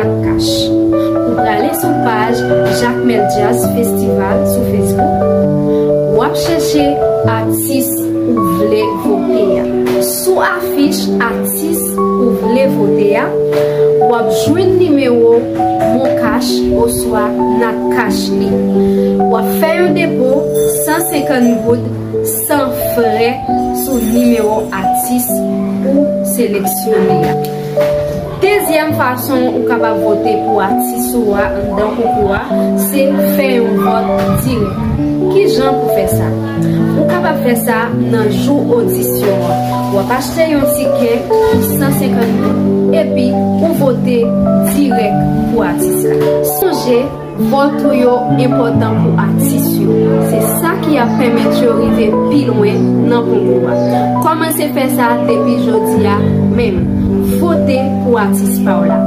notre cache. Ou aller sur page Jacques Mel Jazz Festival sur Facebook. Ou chercher artiste ou voulez voter. Sous affiche artiste ou voulez voter. Ou jouer numéro mon cache ou soit notre cache li. Ou faire un dépôt 150 gouttes sans frais sous numéro artiste ou sélectionner. Deuxième façon ou capable voter pour artiste ou dans concours, c'est faire un vote direct. Qui gens pour faire ça? Ou capable faire ça dans jour audition. Ou acheter un ticket pour 150 € et puis ou voter direct pour artiste. Songez vote yo important pour artiste. C'est ça qui a permis de arriver plus loin dans le concours. Commencez à faire ça depuis aujourd'hui même. Votez pour artiste par là.